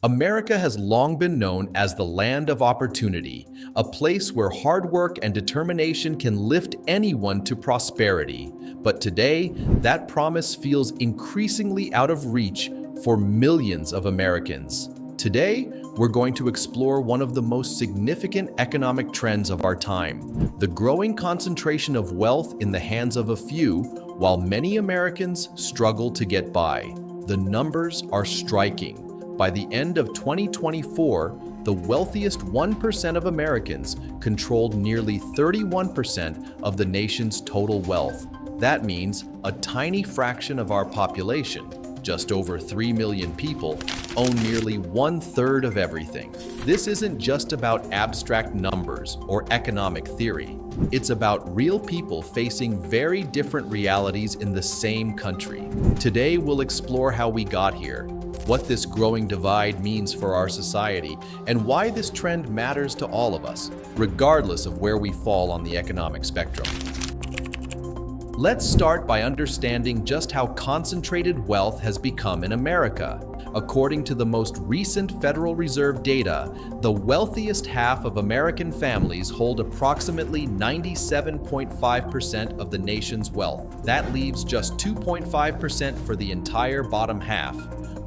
America has long been known as the land of opportunity, a place where hard work and determination can lift anyone to prosperity. But today, that promise feels increasingly out of reach for millions of Americans. Today, we're going to explore one of the most significant economic trends of our time, the growing concentration of wealth in the hands of a few, while many Americans struggle to get by. The numbers are striking. By the end of 2024, the wealthiest 1% of Americans controlled nearly 31% of the nation's total wealth. That means a tiny fraction of our population, just over 3 million people, own nearly 1/3 of everything. This isn't just about abstract numbers or economic theory. It's about real people facing very different realities in the same country. Today, we'll explore how we got here, what this growing divide means for our society, and why this trend matters to all of us, regardless of where we fall on the economic spectrum. Let's start by understanding just how concentrated wealth has become in America. According to the most recent Federal Reserve data, the wealthiest half of American families hold approximately 97.5% of the nation's wealth. That leaves just 2.5% for the entire bottom half,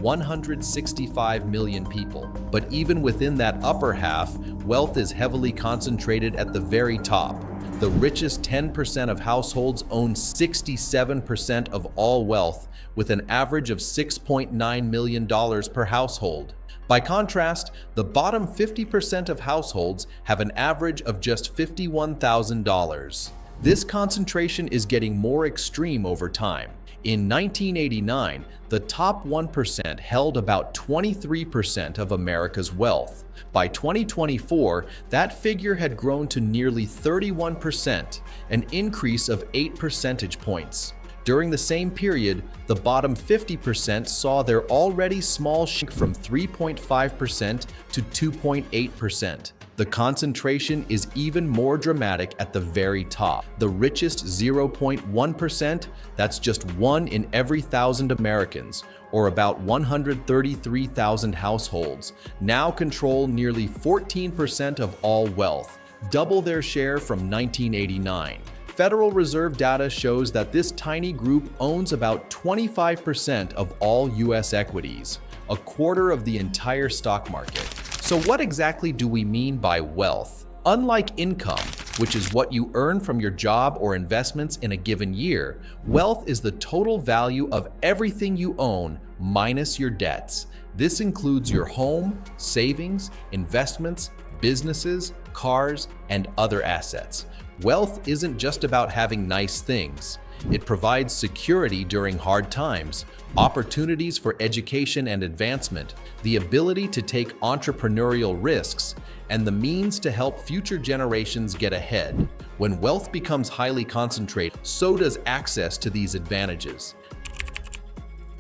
165 million people. But even within that upper half, wealth is heavily concentrated at the very top. The richest 10% of households own 67% of all wealth, with an average of $6.9 million per household. By contrast, the bottom 50% of households have an average of just $51,000. This concentration is getting more extreme over time. In 1989, the top 1% held about 23% of America's wealth. By 2024, that figure had grown to nearly 31%, an increase of 8 percentage points. During the same period, the bottom 50% saw their already small shrink from 3.5% to 2.8%. The concentration is even more dramatic at the very top. The richest 0.1%, that's just 1 in every 1,000 Americans, or about 133,000 households, now control nearly 14% of all wealth, double their share from 1989. Federal Reserve data shows that this tiny group owns about 25% of all U.S. equities, a quarter of the entire stock market. So what exactly do we mean by wealth? Unlike income, which is what you earn from your job or investments in a given year, wealth is the total value of everything you own minus your debts. This includes your home, savings, investments, businesses, cars, and other assets. Wealth isn't just about having nice things. It provides security during hard times, opportunities for education and advancement, the ability to take entrepreneurial risks, and the means to help future generations get ahead. When wealth becomes highly concentrated, so does access to these advantages.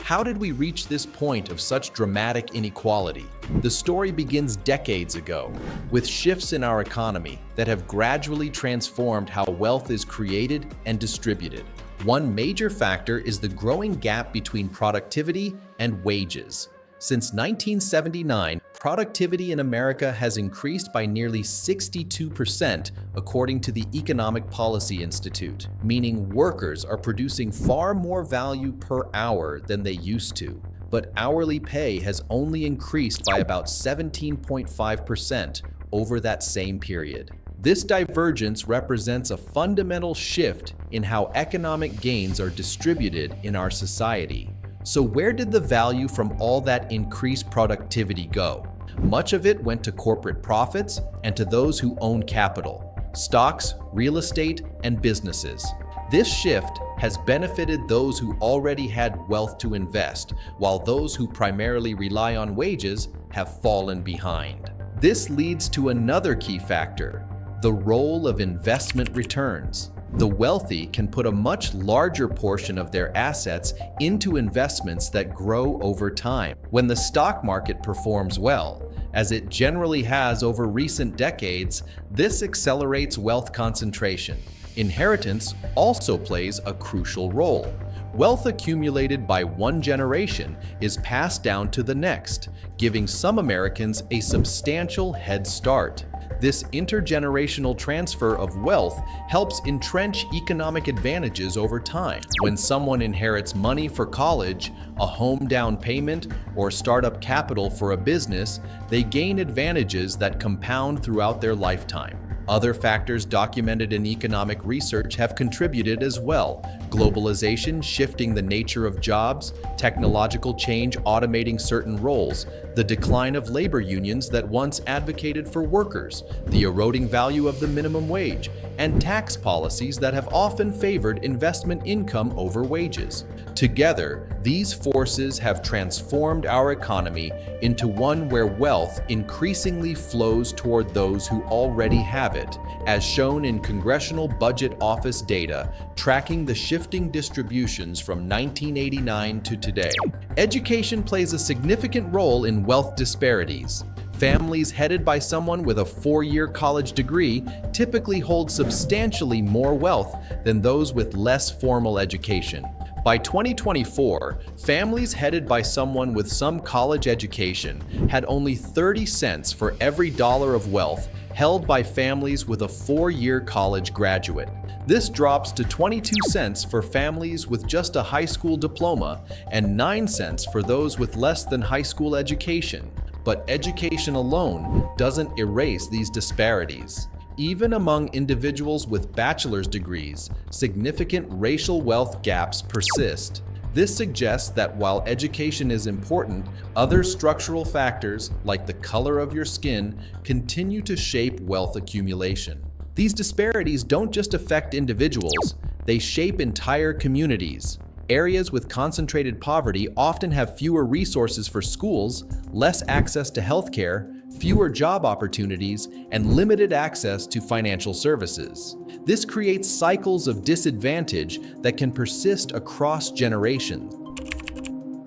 How did we reach this point of such dramatic inequality? The story begins decades ago, with shifts in our economy that have gradually transformed how wealth is created and distributed. One major factor is the growing gap between productivity and wages. Since 1979, productivity in America has increased by nearly 62%, according to the Economic Policy Institute, meaning workers are producing far more value per hour than they used to. But hourly pay has only increased by about 17.5% over that same period. This divergence represents a fundamental shift in how economic gains are distributed in our society. So where did the value from all that increased productivity go? Much of it went to corporate profits and to those who own capital, stocks, real estate, and businesses. This shift has benefited those who already had wealth to invest, while those who primarily rely on wages have fallen behind. This leads to another key factor: the role of investment returns. The wealthy can put a much larger portion of their assets into investments that grow over time. When the stock market performs well, as it generally has over recent decades, this accelerates wealth concentration. Inheritance also plays a crucial role. Wealth accumulated by one generation is passed down to the next, giving some Americans a substantial head start. This intergenerational transfer of wealth helps entrench economic advantages over time. When someone inherits money for college, a home down payment, or startup capital for a business, they gain advantages that compound throughout their lifetime. Other factors documented in economic research have contributed as well. Globalization shifting the nature of jobs, technological change automating certain roles, the decline of labor unions that once advocated for workers, the eroding value of the minimum wage, and tax policies that have often favored investment income over wages. Together, these forces have transformed our economy into one where wealth increasingly flows toward those who already have it, as shown in Congressional Budget Office data tracking the shifting distributions from 1989 to today. Education plays a significant role in wealth disparities. Families headed by someone with a 4-year college degree typically hold substantially more wealth than those with less formal education. By 2024, families headed by someone with some college education had only 30 cents for every dollar of wealth held by families with a 4-year college graduate. This drops to 22 cents for families with just a high school diploma and 9 cents for those with less than high school education. But education alone doesn't erase these disparities. Even among individuals with bachelor's degrees, significant racial wealth gaps persist. This suggests that while education is important, other structural factors, like the color of your skin, continue to shape wealth accumulation. These disparities don't just affect individuals, they shape entire communities. Areas with concentrated poverty often have fewer resources for schools, less access to healthcare, fewer job opportunities, and limited access to financial services. This creates cycles of disadvantage that can persist across generations.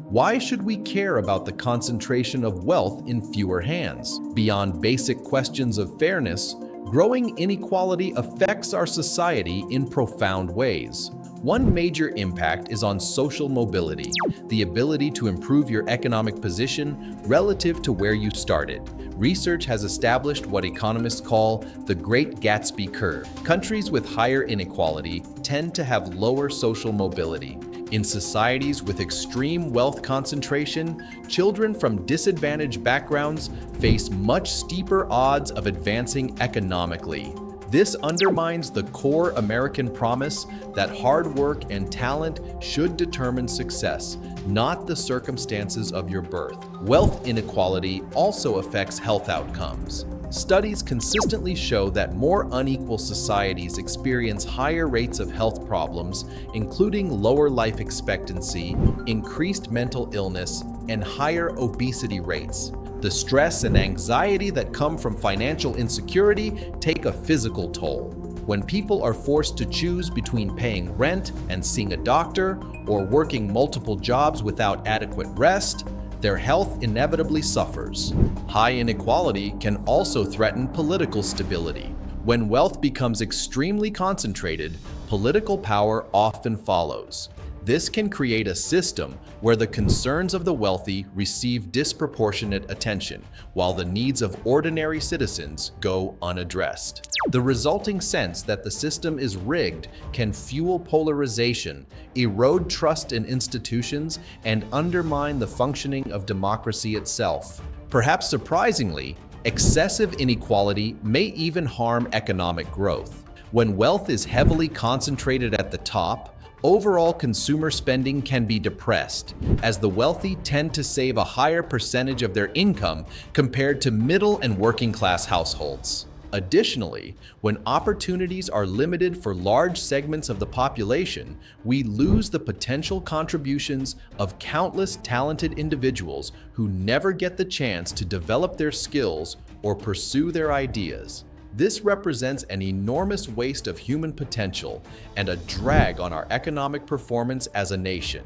Why should we care about the concentration of wealth in fewer hands? Beyond basic questions of fairness, growing inequality affects our society in profound ways. One major impact is on social mobility, the ability to improve your economic position relative to where you started. Research has established what economists call the Great Gatsby curve. Countries with higher inequality tend to have lower social mobility. In societies with extreme wealth concentration, children from disadvantaged backgrounds face much steeper odds of advancing economically. This undermines the core American promise that hard work and talent should determine success, not the circumstances of your birth. Wealth inequality also affects health outcomes. Studies consistently show that more unequal societies experience higher rates of health problems, including lower life expectancy, increased mental illness, and higher obesity rates. The stress and anxiety that come from financial insecurity take a physical toll. When people are forced to choose between paying rent and seeing a doctor, or working multiple jobs without adequate rest, their health inevitably suffers. High inequality can also threaten political stability. When wealth becomes extremely concentrated, political power often follows. This can create a system where the concerns of the wealthy receive disproportionate attention, while the needs of ordinary citizens go unaddressed. The resulting sense that the system is rigged can fuel polarization, erode trust in institutions, and undermine the functioning of democracy itself. Perhaps surprisingly, excessive inequality may even harm economic growth. When wealth is heavily concentrated at the top, overall consumer spending can be depressed, as the wealthy tend to save a higher percentage of their income compared to middle and working class households. Additionally, when opportunities are limited for large segments of the population, we lose the potential contributions of countless talented individuals who never get the chance to develop their skills or pursue their ideas. This represents an enormous waste of human potential and a drag on our economic performance as a nation.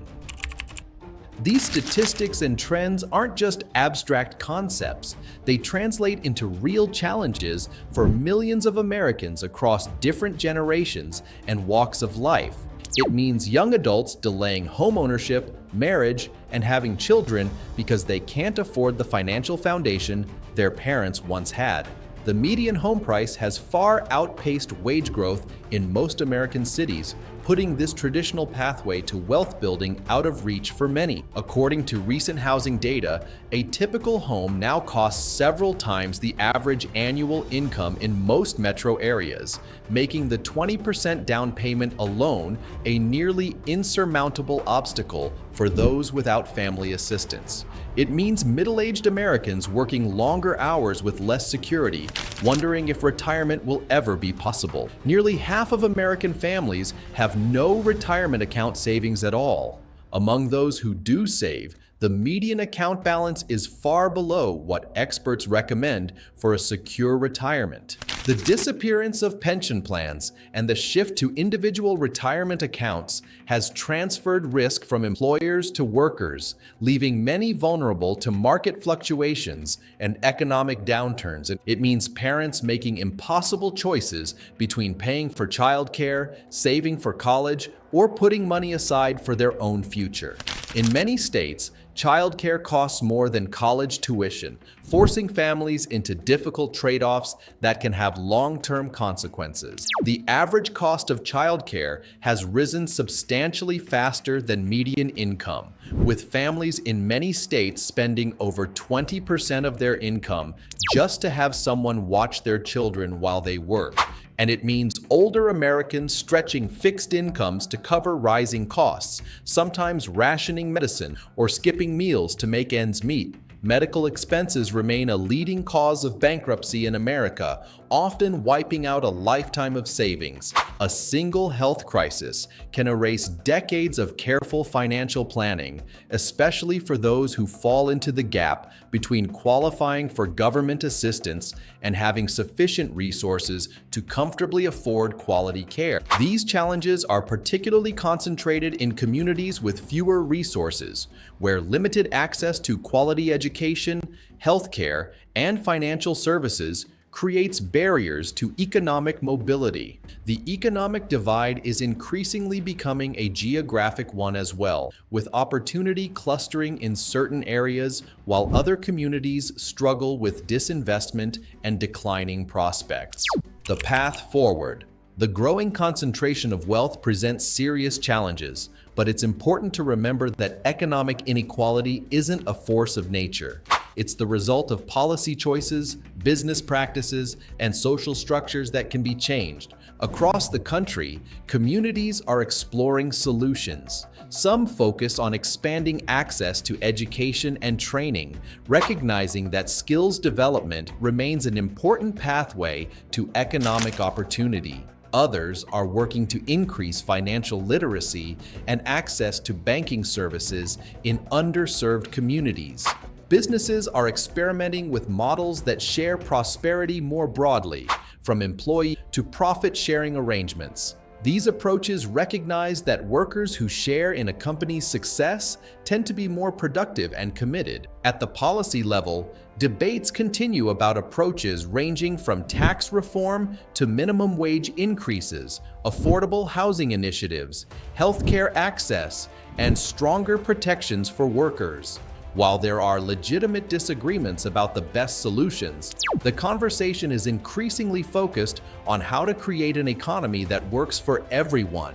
These statistics and trends aren't just abstract concepts. They translate into real challenges for millions of Americans across different generations and walks of life. It means young adults delaying home ownership, marriage, and having children because they can't afford the financial foundation their parents once had. The median home price has far outpaced wage growth in most American cities, putting this traditional pathway to wealth building out of reach for many. According to recent housing data, a typical home now costs several times the average annual income in most metro areas, making the 20% down payment alone a nearly insurmountable obstacle for those without family assistance. It means middle-aged Americans working longer hours with less security, wondering if retirement will ever be possible. Nearly half of American families have no retirement account savings at all. Among those who do save, the median account balance is far below what experts recommend for a secure retirement. The disappearance of pension plans and the shift to individual retirement accounts has transferred risk from employers to workers, leaving many vulnerable to market fluctuations and economic downturns. It means parents making impossible choices between paying for childcare, saving for college, or putting money aside for their own future. In many states, childcare costs more than college tuition, forcing families into difficult trade-offs that can have long-term consequences. The average cost of childcare has risen substantially faster than median income, with families in many states spending over 20% of their income just to have someone watch their children while they work. And it means older Americans stretching fixed incomes to cover rising costs, sometimes rationing medicine or skipping meals to make ends meet. Medical expenses remain a leading cause of bankruptcy in America, often wiping out a lifetime of savings. A single health crisis can erase decades of careful financial planning, especially for those who fall into the gap between qualifying for government assistance and having sufficient resources to comfortably afford quality care. These challenges are particularly concentrated in communities with fewer resources, where limited access to quality education, healthcare, and financial services creates barriers to economic mobility. The economic divide is increasingly becoming a geographic one as well, with opportunity clustering in certain areas while other communities struggle with disinvestment and declining prospects. The path forward. The growing concentration of wealth presents serious challenges, but it's important to remember that economic inequality isn't a force of nature. It's the result of policy choices, business practices, and social structures that can be changed. Across the country, communities are exploring solutions. Some focus on expanding access to education and training, recognizing that skills development remains an important pathway to economic opportunity. Others are working to increase financial literacy and access to banking services in underserved communities. Businesses are experimenting with models that share prosperity more broadly, from employee to profit-sharing arrangements. These approaches recognize that workers who share in a company's success tend to be more productive and committed. At the policy level, debates continue about approaches ranging from tax reform to minimum wage increases, affordable housing initiatives, healthcare access, and stronger protections for workers. While there are legitimate disagreements about the best solutions, the conversation is increasingly focused on how to create an economy that works for everyone.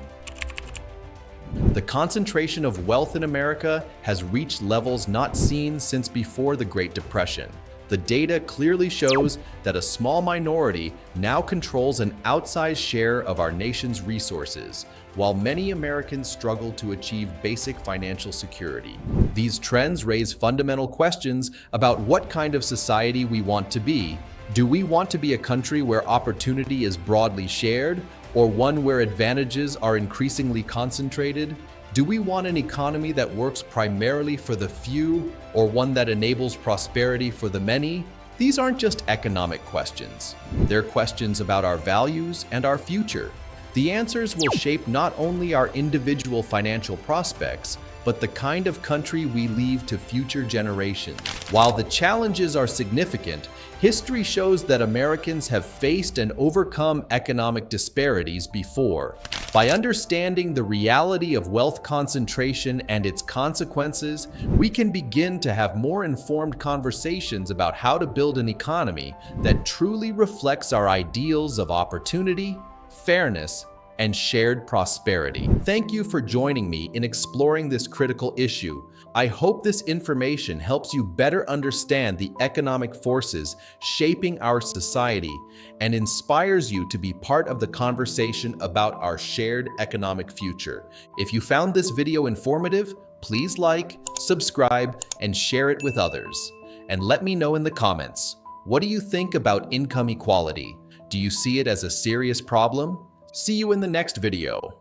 The concentration of wealth in America has reached levels not seen since before the Great Depression. The data clearly shows that a small minority now controls an outsized share of our nation's resources, while many Americans struggle to achieve basic financial security. These trends raise fundamental questions about what kind of society we want to be. Do we want to be a country where opportunity is broadly shared, or one where advantages are increasingly concentrated? Do we want an economy that works primarily for the few, or one that enables prosperity for the many? These aren't just economic questions. They're questions about our values and our future. The answers will shape not only our individual financial prospects, but the kind of country we leave to future generations. While the challenges are significant, history shows that Americans have faced and overcome economic disparities before. By understanding the reality of wealth concentration and its consequences, we can begin to have more informed conversations about how to build an economy that truly reflects our ideals of opportunity, fairness, and shared prosperity. Thank you for joining me in exploring this critical issue. I hope this information helps you better understand the economic forces shaping our society and inspires you to be part of the conversation about our shared economic future. If you found this video informative, please like, subscribe, and share it with others. And let me know in the comments, what do you think about income equality? Do you see it as a serious problem? See you in the next video.